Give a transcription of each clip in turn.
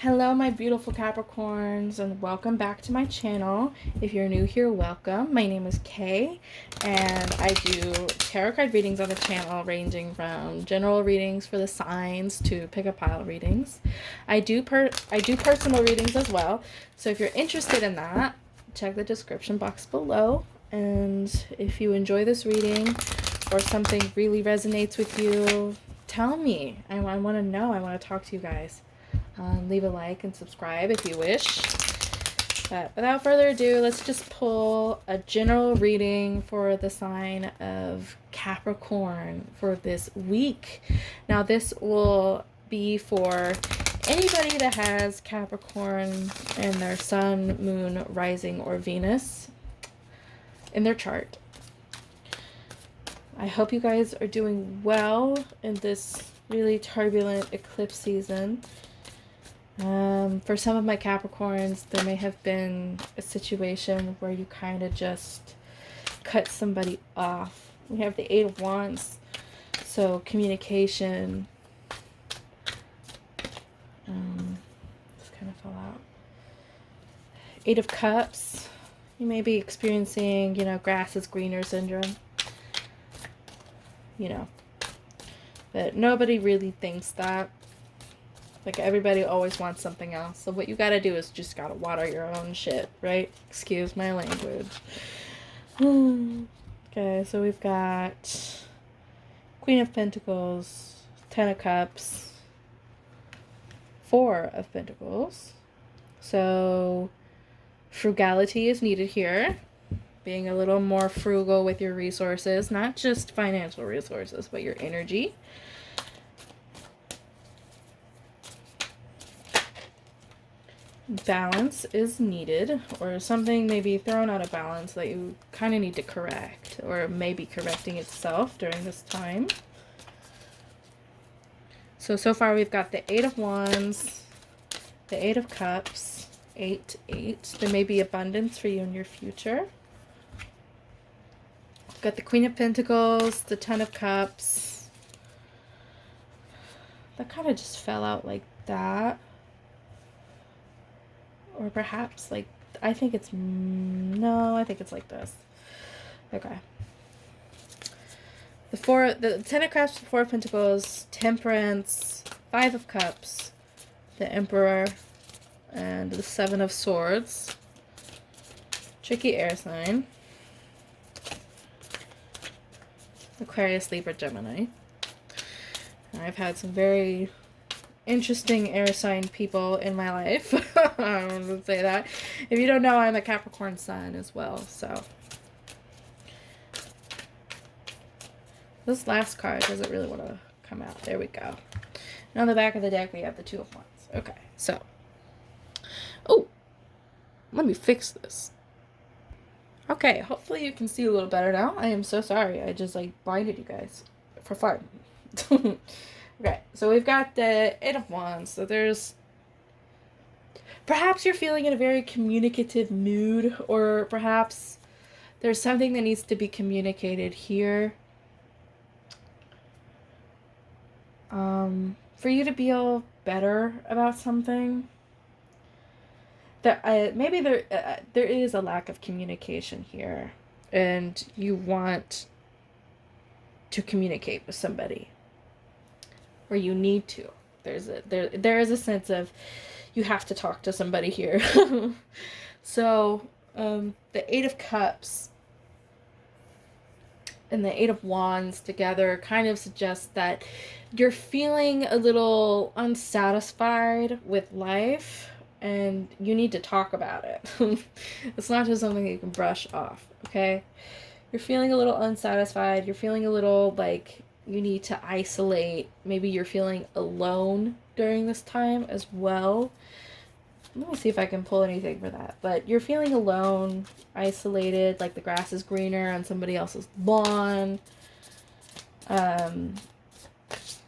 Hello, my beautiful Capricorns, and welcome back to my channel. If you're new here, welcome. My name is Kay, and I do tarot card readings on the channel, ranging from general readings for the signs to pick a pile readings. I do personal readings as well, so if you're interested in that, check the description box below. And if you enjoy this reading or something really resonates with you, tell me. I want to know. I want to talk to you guys. Leave a like and subscribe if you wish. But without further ado, let's just pull a general reading for the sign of Capricorn for this week. Now, this will be for anybody that has Capricorn in their sun, moon, rising, or Venus in their chart. I hope you guys are doing well in this really turbulent eclipse season. For some of my Capricorns, there may have been a situation where you kind of just cut somebody off. We have the Eight of Wands, so communication. Just kind of fell out. Eight of Cups. You may be experiencing, grass is greener syndrome. But nobody really thinks that. Like, everybody always wants something else. So what you gotta do is just gotta water your own shit, right? Excuse my language. Okay, so we've got Queen of Pentacles, Ten of Cups, Four of Pentacles. So frugality is needed here. Being a little more frugal with your resources, not just financial resources, but your energy. Balance is needed, or something may be thrown out of balance that you kind of need to correct, or may be correcting itself during this time. So far we've got the Eight of Wands, the Eight of Cups, 8, 8. There may be abundance for you in your future. We've got the Queen of Pentacles, the Ten of Cups. That kind of just fell out like that. Or perhaps, I think it's like this. Okay. The Ten of Cups, the Four of Pentacles, Temperance, Five of Cups, the Emperor, and the Seven of Swords. Tricky air sign. Aquarius, Libra, Gemini. I've had some very interesting air sign people in my life. I want to say that. If you don't know, I'm a Capricorn sun as well, so. This last card doesn't really want to come out. There we go. And on the back of the deck, we have the Two of Wands. Okay, so. Oh, let me fix this. Okay, hopefully you can see a little better now. I am so sorry. I just, blinded you guys for fun. Okay, so we've got the Eight of Wands. So perhaps you're feeling in a very communicative mood, or perhaps there's something that needs to be communicated here. For you to feel better about something. Maybe there is a lack of communication here, and you want to communicate with somebody. Or you need to. There is a sense of you have to talk to somebody here. So the Eight of Cups and the Eight of Wands together kind of suggest that you're feeling a little unsatisfied with life and you need to talk about it. It's not just something you can brush off, okay? You're feeling a little unsatisfied. You're feeling a little like you need to isolate. Maybe you're feeling alone during this time as well. Let me see if I can pull anything for that. But you're feeling alone, isolated, like the grass is greener on somebody else's lawn.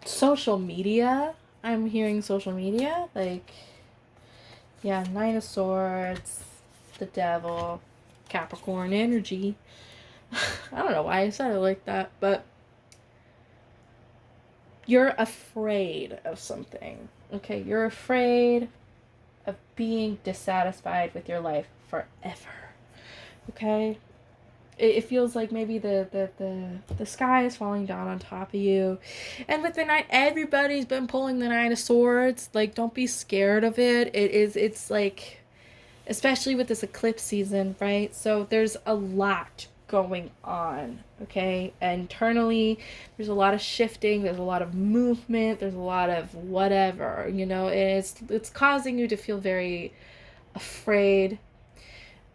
Social media. I'm hearing social media. Nine of Swords, the Devil, Capricorn energy. I don't know why I said it like that, but you're afraid of something. Okay, you're afraid of being dissatisfied with your life forever. Okay? It feels like maybe the sky is falling down on top of you. And with the Knight, everybody's been pulling the Nine of Swords. Like, don't be scared of it. It's like, especially with this eclipse season, right? So there's a lot going on, okay? Internally, there's a lot of shifting, there's a lot of movement, there's a lot of whatever, it's causing you to feel very afraid,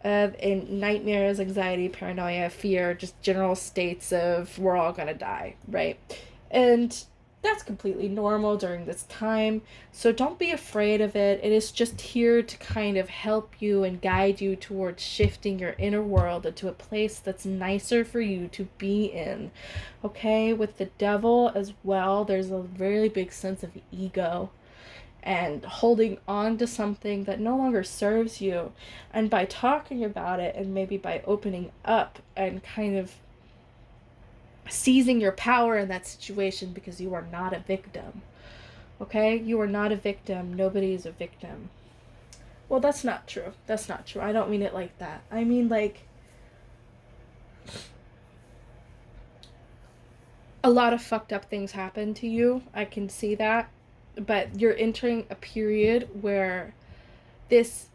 and nightmares, anxiety, paranoia, fear, just general states of we're all gonna die, right? And that's completely normal during this time. So don't be afraid of it. It is just here to kind of help you and guide you towards shifting your inner world into a place that's nicer for you to be in. Okay? With the devil as well, there's a really big sense of ego and holding on to something that no longer serves you. And by talking about it, and maybe by opening up and kind of seizing your power in that situation, because you are not a victim. Okay? You are not a victim. Nobody is a victim. Well, that's not true. That's not true. I don't mean it like that. I mean, like, a lot of fucked up things happen to you. I can see that. But you're entering a period where this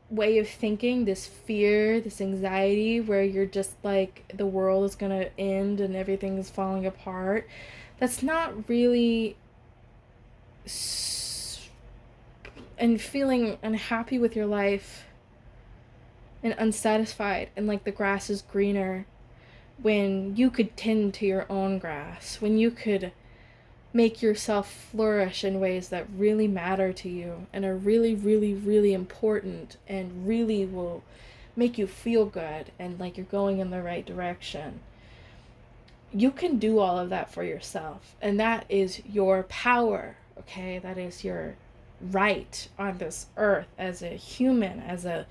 way of thinking, this fear, this anxiety, where you're just like, the world is gonna end and everything is falling apart, that's not really and feeling unhappy with your life and unsatisfied and like the grass is greener when you could tend to your own grass, when you could make yourself flourish in ways that really matter to you and are really, really, really important and really will make you feel good and like you're going in the right direction. You can do all of that for yourself, and that is your power, okay? That is your right on this earth as a human, as a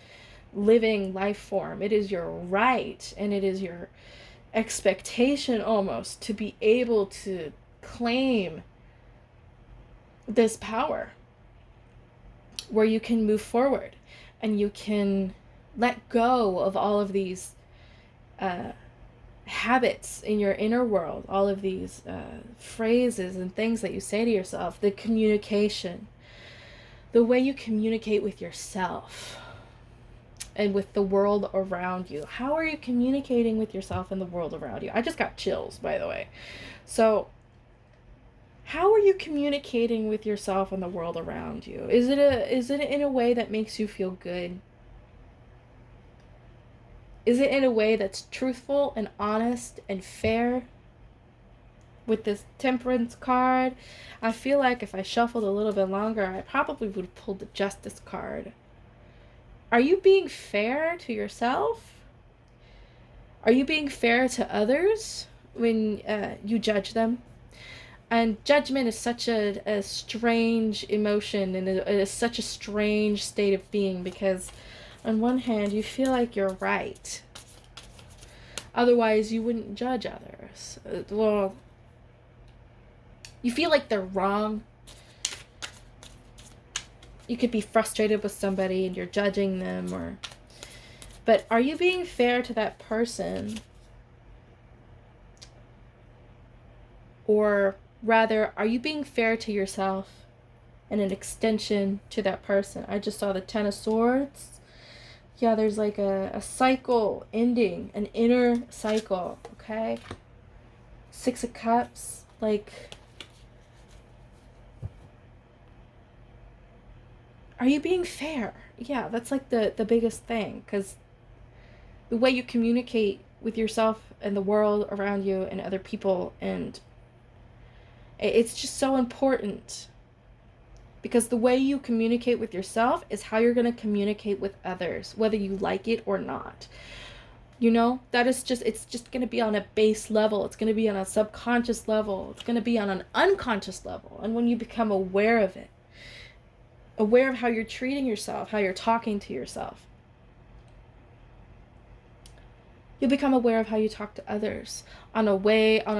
living life form. It is your right, and it is your expectation almost to be able to claim this power where you can move forward and you can let go of all of these habits in your inner world, all of these phrases and things that you say to yourself, the communication, the way you communicate with yourself and with the world around you. How are you communicating with yourself and the world around you? I just got chills, by the way. So how are you communicating with yourself and the world around you? Is it in a way that makes you feel good? Is it in a way that's truthful and honest and fair? With this Temperance card, I feel like if I shuffled a little bit longer, I probably would have pulled the Justice card. Are you being fair to yourself? Are you being fair to others when you judge them? And judgment is such a strange emotion, and it is such a strange state of being, because on one hand you feel like you're right, otherwise you wouldn't judge others. Well, you feel like they're wrong. You could be frustrated with somebody and you're judging them, but are you being fair to that person? Or rather, are you being fair to yourself and an extension to that person? I just saw the Ten of Swords. Yeah, there's like a cycle ending, an inner cycle, okay? Six of Cups, like, are you being fair? Yeah, that's like the biggest thing, because the way you communicate with yourself and the world around you and other people, and it's just so important, because the way you communicate with yourself is how you're going to communicate with others, whether you like it or not. That is just, it's just going to be on a base level. It's going to be on a subconscious level. It's going to be on an unconscious level. And when you become aware of it, aware of how you're treating yourself, how you're talking to yourself, you'll become aware of how you talk to others on a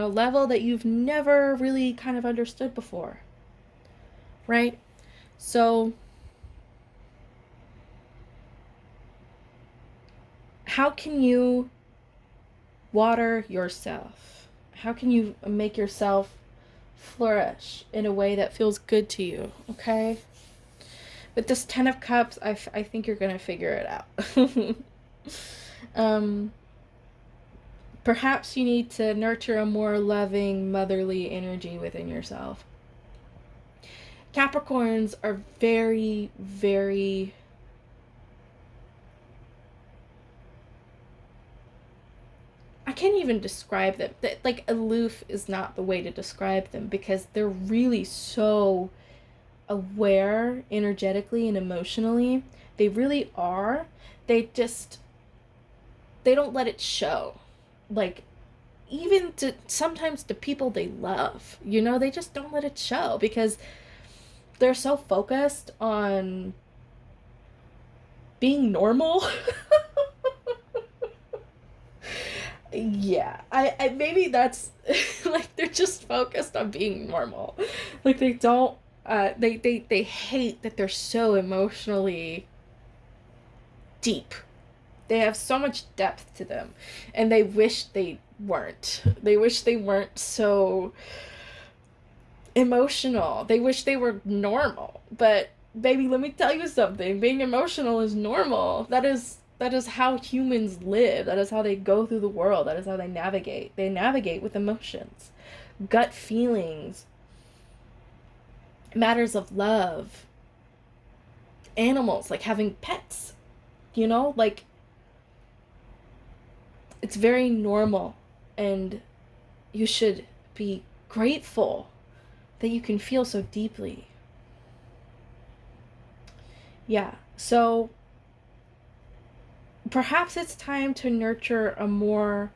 level that you've never really kind of understood before, right? So how can you water yourself? How can you make yourself flourish in a way that feels good to you? Okay? With this 10 of Cups, I think you're going to figure it out. Perhaps you need to nurture a more loving, motherly energy within yourself. Capricorns are very, very... I can't even describe them. Like, aloof is not the way to describe them, because they're really so aware energetically and emotionally. They really are. They don't let it show. Like, even to sometimes the people they love, you know, they just don't let it show because they're so focused on being normal. Yeah, I maybe that's like they're just focused on being normal. Like they don't they hate that they're so emotionally deep. They have so much depth to them, and they wish they weren't. They wish they weren't so emotional. They wish they were normal. But baby, let me tell you something. Being emotional is normal. That is how humans live. That is how they go through the world. That is how they navigate. They navigate with emotions, gut feelings, matters of love, animals, like having pets, you know, like it's very normal, and you should be grateful that you can feel so deeply. Yeah, so perhaps it's time to nurture a more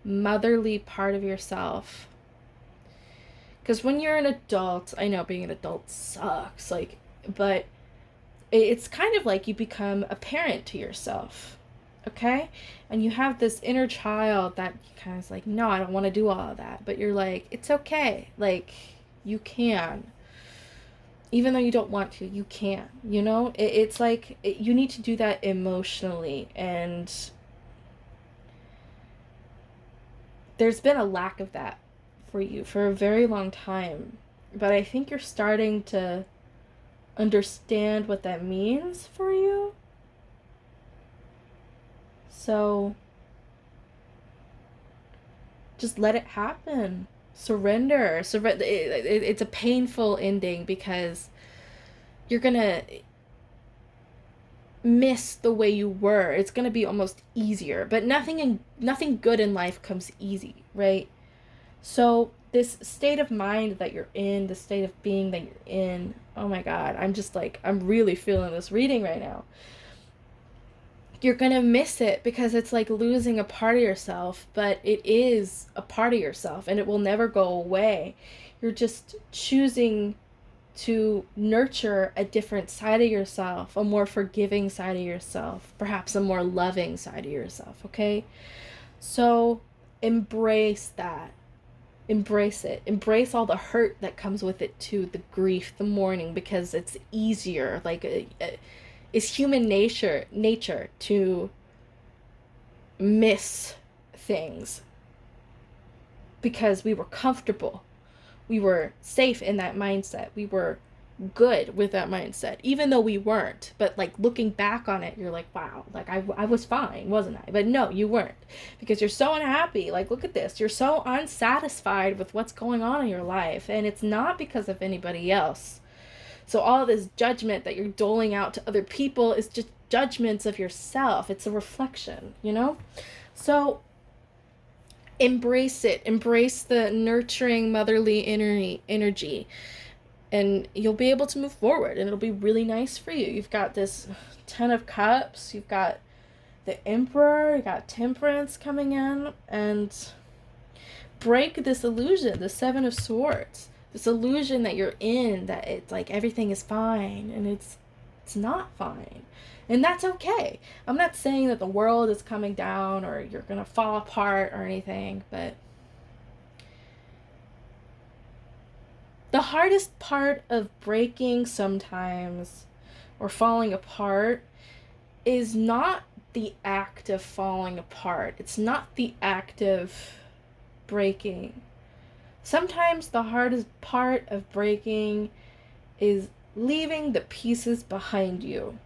motherly part of yourself. Because when you're an adult, I know being an adult sucks, like, but it's kind of like you become a parent to yourself, okay? And you have this inner child that kind of is like, no, I don't want to do all of that. But you're like, it's okay. Like, you can. Even though you don't want to, you can, you know? It's like, you need to do that emotionally. And there's been a lack of that for you for a very long time. But I think you're starting to understand what that means for you. So just let it happen. Surrender. It's a painful ending because you're gonna miss the way you were. It's gonna be almost easier, but nothing good in life comes easy, right? So this state of mind that you're in, the state of being that you're in, oh my God, I'm really feeling this reading right now. You're gonna miss it because it's like losing a part of yourself, but it is a part of yourself and it will never go away. You're just choosing to nurture a different side of yourself, a more forgiving side of yourself, perhaps a more loving side of yourself, okay? So embrace that. Embrace it. Embrace all the hurt that comes with it too, the grief, the mourning, because it's easier. Like, it's human nature to miss things because we were comfortable. We were safe in that mindset. We were good with that mindset, even though we weren't. But like looking back on it, you're like, wow, like I was fine, wasn't I? But no, you weren't, because you're so unhappy. Like, look at this. You're so unsatisfied with what's going on in your life, and it's not because of anybody else. So all of this judgment that you're doling out to other people is just judgments of yourself. It's a reflection, you know? So embrace it. Embrace the nurturing motherly energy. And you'll be able to move forward, and it'll be really nice for you. You've got this 10 of Cups. You've got the Emperor. You got Temperance coming in. And break this illusion, the 7 of Swords. This illusion that you're in, that it's like everything is fine, and it's not fine. And that's okay. I'm not saying that the world is coming down or you're going to fall apart or anything, but the hardest part of breaking sometimes or falling apart is not the act of falling apart. It's not the act of breaking. Sometimes the hardest part of breaking is leaving the pieces behind you.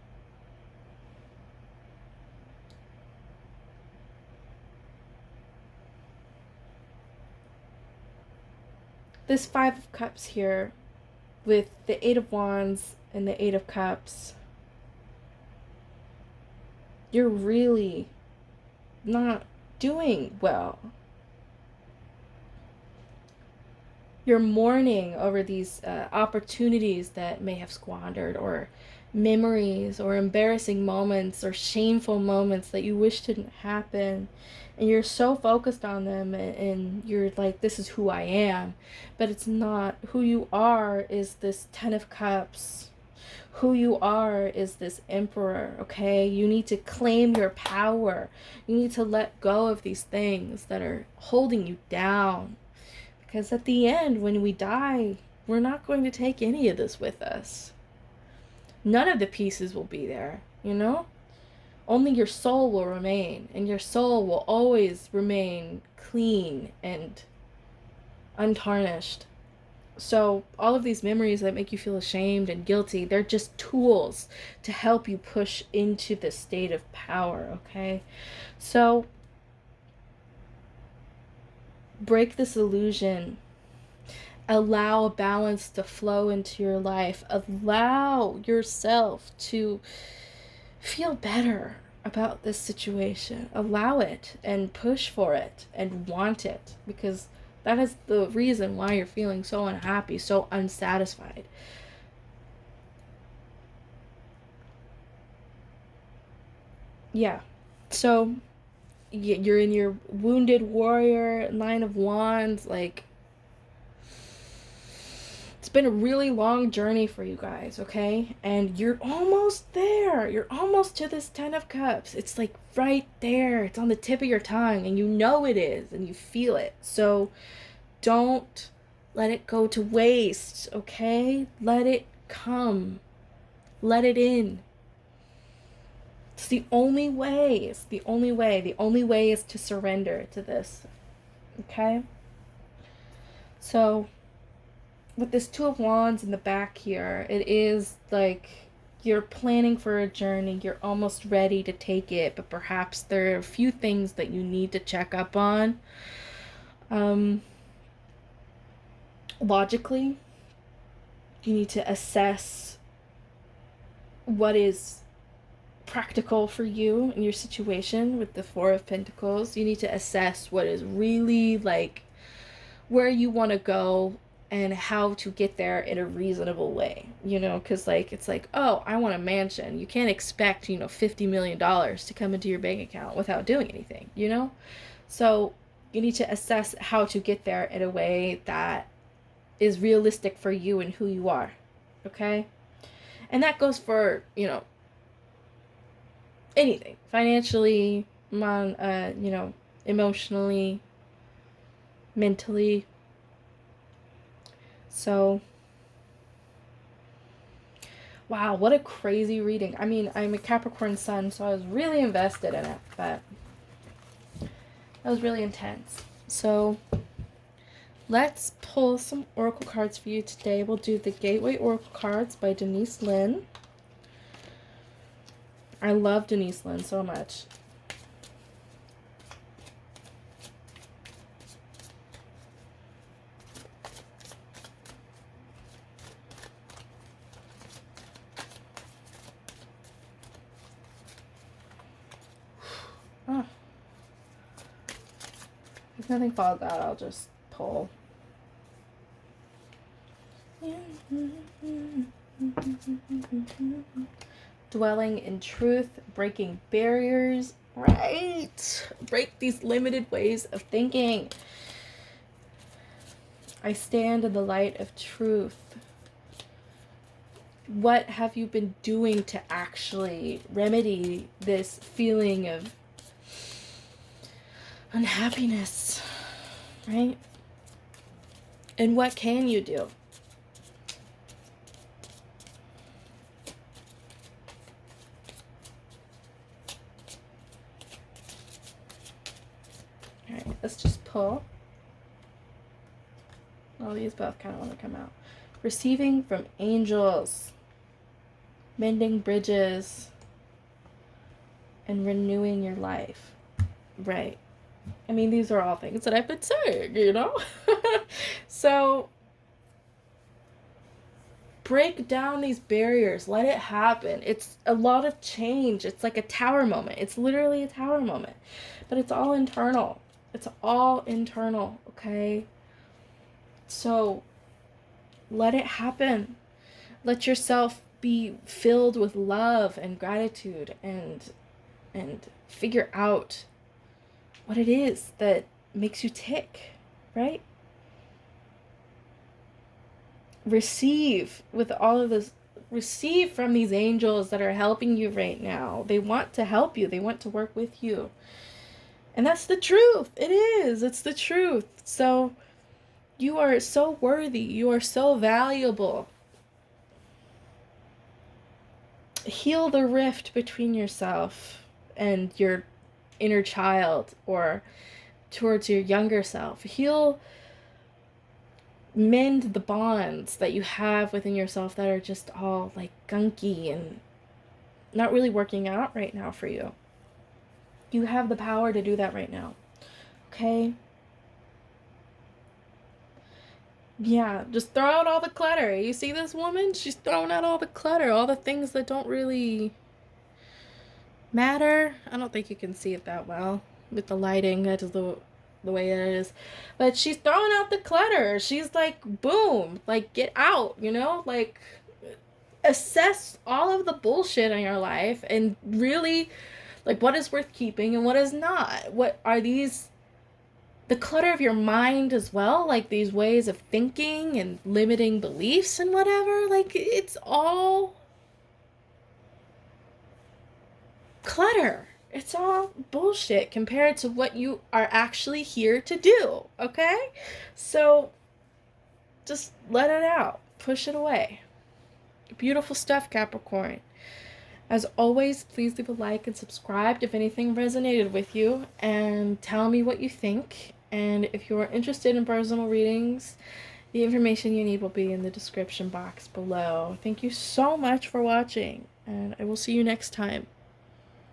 This Five of Cups here, with the Eight of Wands and the Eight of Cups, you're really not doing well. You're mourning over these opportunities that may have squandered, or memories, or embarrassing moments, or shameful moments that you wish didn't happen. And you're so focused on them, and you're like, this is who I am. But it's not. Who you are is this Ten of Cups. Who you are is this Emperor, okay? You need to claim your power. You need to let go of these things that are holding you down. Because at the end, when we die, we're not going to take any of this with us. None of the pieces will be there, you know? Only your soul will remain, and your soul will always remain clean and untarnished. So all of these memories that make you feel ashamed and guilty, they're just tools to help you push into the state of power, okay? So break this illusion. Allow balance to flow into your life. Allow yourself to feel better about this situation. Allow it and push for it and want it, because that is the reason why you're feeling so unhappy, so unsatisfied. Yeah. So you're in your wounded warrior, Nine of Wands, like, it's been a really long journey for you guys, okay? And you're almost there. You're almost to this Ten of Cups. It's like right there. It's on the tip of your tongue, and you know it is, and you feel it. So don't let it go to waste, okay? Let it come. Let it in. It's the only way. It's the only way. The only way is to surrender to this, okay? So with this Two of Wands in the back here, it is like you're planning for a journey. You're almost ready to take it, but perhaps there are a few things that you need to check up on. Logically, you need to assess what is practical for you in your situation with the Four of Pentacles. You need to assess what is really, like, where you want to go and how to get there in a reasonable way, you know, because, like, it's like, oh, I want a mansion. You can't expect, you know, $50 million to come into your bank account without doing anything, you know? So you need to assess how to get there in a way that is realistic for you and who you are, okay? And that goes for, you know, anything. Financially, you know, emotionally, mentally. So, wow, what a crazy reading. I mean, I'm a Capricorn sun, so I was really invested in it, but that was really intense. So let's pull some oracle cards for you today. We'll do the Gateway Oracle cards by Denise Linn. I love Denise Linn so much. Oh. If nothing falls out, I'll just pull. Dwelling in truth, breaking barriers, right? Break these limited ways of thinking. I stand in the light of truth. What have you been doing to actually remedy this feeling of unhappiness, right? And what can you do? Let's just pull. Oh, these both kind of want to come out. Receiving from angels. Mending bridges. And renewing your life. Right. I mean, these are all things that I've been saying, you know? So, break down these barriers. Let it happen. It's a lot of change. It's like a tower moment. It's literally a tower moment. But it's all internal. It's all internal, okay? So, let it happen. Let yourself be filled with love and gratitude and figure out what it is that makes you tick, right? Receive with all of this. Receive from these angels that are helping you right now. They want to help you. They want to work with you. And that's the truth. It is. It's the truth. So you are so worthy. You are so valuable. Heal the rift between yourself and your inner child or towards your younger self. Mend the bonds that you have within yourself that are just all like gunky and not really working out right now for you. You have the power to do that right now. Okay? Yeah, just throw out all the clutter. You see this woman? She's throwing out all the clutter, all the things that don't really matter. I don't think you can see it that well with the lighting. That is the way it is. But she's throwing out the clutter. She's like, boom, like get out, you know? Like assess all of the bullshit in your life and really like what is worth keeping and what is not. What are these the clutter of your mind as well, like these ways of thinking and limiting beliefs and whatever, like it's all clutter. It's all bullshit compared to what you are actually here to do, okay? So just let it out. Push it away. Beautiful stuff, Capricorn. As always, please leave a like and subscribe if anything resonated with you, and tell me what you think. And if you are interested in personal readings, the information you need will be in the description box below. Thank you so much for watching, and I will see you next time.